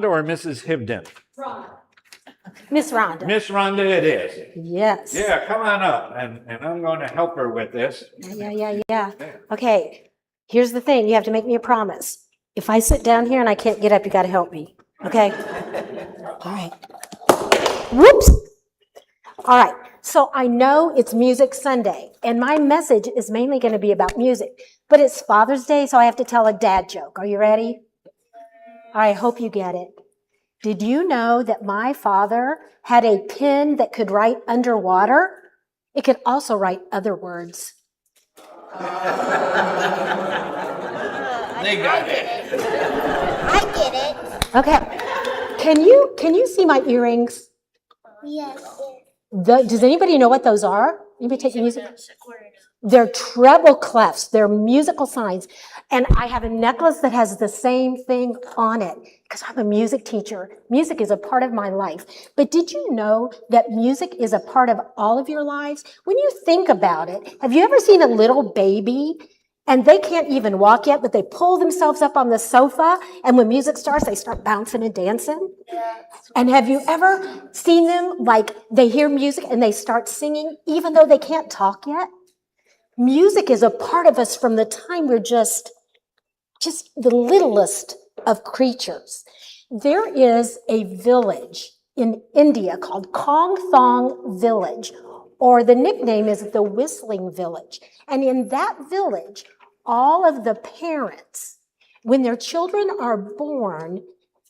or Mrs. Hibden? Miss Rhonda. Miss Rhonda it is. Yes. Yeah, come on up, and I'm going to help her with this. Yeah. Okay, here's the thing. You have to make me a promise. If I sit down here and I can't get up, you got to help me. Okay? All right. Whoops. All right. So I know it's Music Sunday, and my message is mainly going to be about music, but it's Father's Day, so I have to tell a dad joke. Are you ready? I hope you get it. Did you know that my father had a pen that could write underwater? It could also write other words. They got it. I get it. Okay. Can you see my earrings? Yes. Does anybody know what those are? Anybody take music? They're treble clefs. They're musical signs. And I have a necklace that has the same thing on it because I'm a music teacher. Music is a part of my life. But did you know that music is a part of all of your lives? When you think about it, have you ever seen a little baby and they can't even walk yet, but they pull themselves up on the sofa, and when music starts, they start bouncing and dancing? And have you ever seen them, like they hear music and they start singing even though they can't talk yet? Music is a part of us from the time we're just the littlest of creatures. There is a village in India called Kong Thong Village, or the nickname is the Whistling Village. And in that village, all of the parents, when their children are born,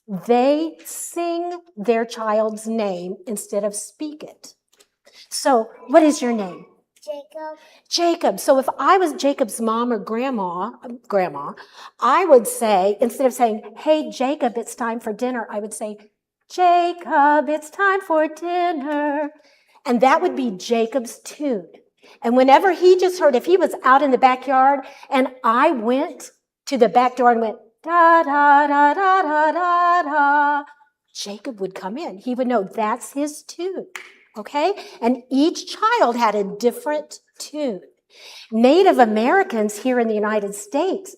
they sing their child's name instead of speak it. So, what is your name? Jacob. So if I was Jacob's mom or grandma, I would say, instead of saying, hey, Jacob, it's time for dinner, I would say, Jacob, it's time for dinner. And that would be Jacob's tune. And whenever he just heard, if he was out in the backyard and I went to the back door and went, da, da, da, da, da, da, da, Jacob would come in. He would know that's his tune. Okay? And each child had a different tune. Native Americans here in the United States,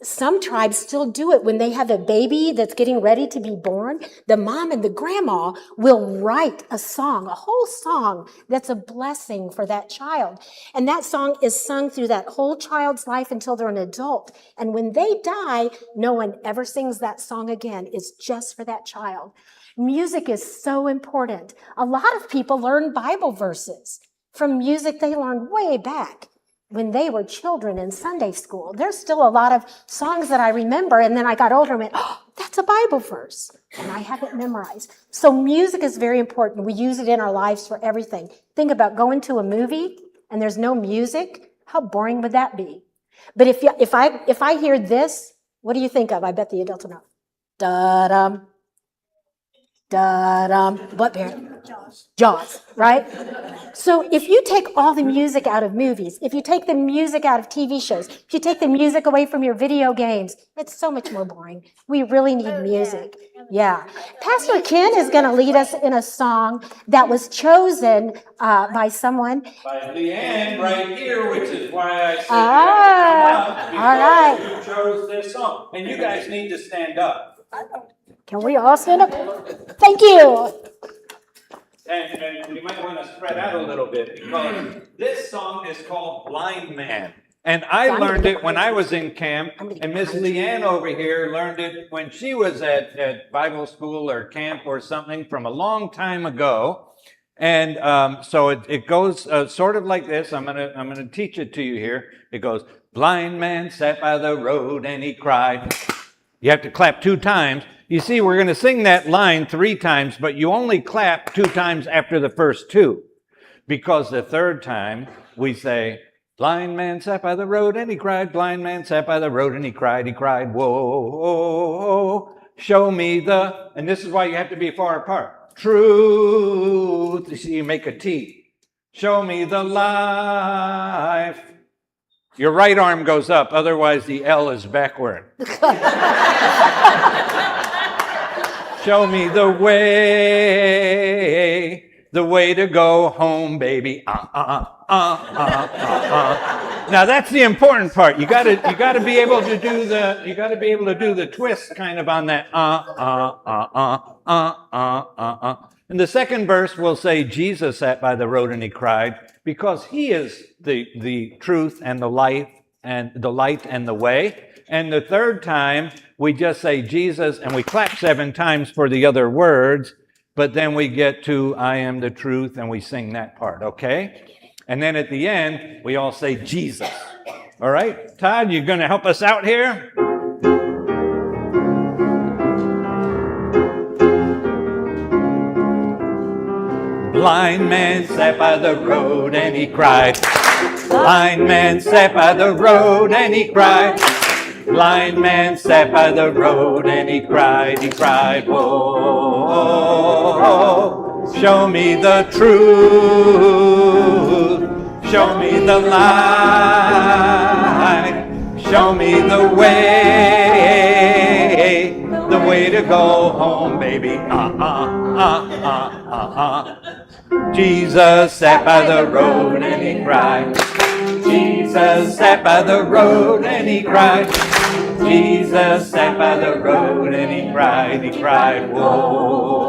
some tribes still do it when they have a baby that's getting ready to be born. The mom and the grandma will write a song, a whole song that's a blessing for that child. And that song is sung through that whole child's life until they're an adult. And when they die, no one ever sings that song again. It's just for that child. Music is so important. A lot of people learn Bible verses from music they learned way back when they were children in Sunday school. There's still a lot of songs that I remember, and then I got older and went, oh, that's a Bible verse, and I have it memorized. So music is very important. We use it in our lives for everything. Think about going to a movie and there's no music. How boring would that be? But if I hear this, what do you think of? I bet the adults will know. Da-dum. Da-dum. What, Barry? Jaws, right? So if you take all the music out of movies, if you take the music out of TV shows, if you take the music away from your video games, it's so much more boring. We really need music. Yeah. Pastor Ken is going to lead us in a song that was chosen by someone. By Leanne right here, which is why I said all right. You chose this song. And you guys need to stand up. Can we all stand up? Thank you. And you might want to spread out a little bit because this song is called Blind Man. And I learned it when I was in camp, and Miss Leanne over here learned it when she was at Bible school or camp or something from a long time ago. And so it goes sort of like this. I'm gonna teach it to you here. It goes, blind man sat by the road and he cried. You have to clap 2 times. You see, we're going to sing that line 3 times, but you only clap 2 times after the first 2. Because the third time, we say, blind man sat by the road and he cried, blind man sat by the road and he cried, whoa, show me the, and this is why you have to be far apart, truth. You see, you make a T. Show me the life. Your right arm goes up, otherwise the L is backward. Show me the way to go home, baby. Now that's the important part. You gotta be able to do the twist kind of on that And the second verse will say Jesus sat by the road and he cried, because he is the truth and the life and the light and the way. And the third time we just say Jesus and we clap 7 times for the other words, but then we get to I am the truth and we sing that part, okay? And then at the end, we all say Jesus. All right? Todd, you going to help us out here? Blind man sat by the road and he cried. Blind man sat by the road and he cried. Blind man sat by the road and he cried, whoa, show me the truth, show me the light, show me the way to go home, baby, Jesus sat by the road and he cried. Jesus sat by the road and he cried. Jesus sat by the road and he cried, whoa,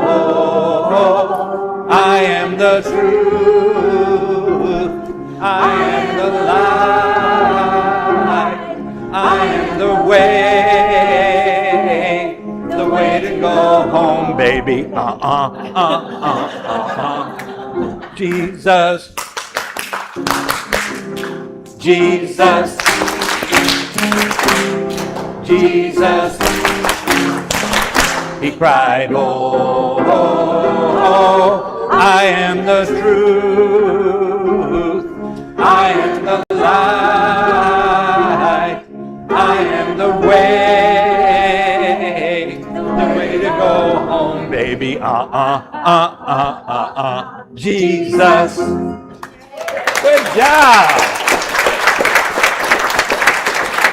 I am the truth, I am the light, I am the way to go home, baby, Jesus, Jesus, Jesus, he cried, oh, I am the truth, I am the light, I am the way to go home, baby, Jesus. Good job.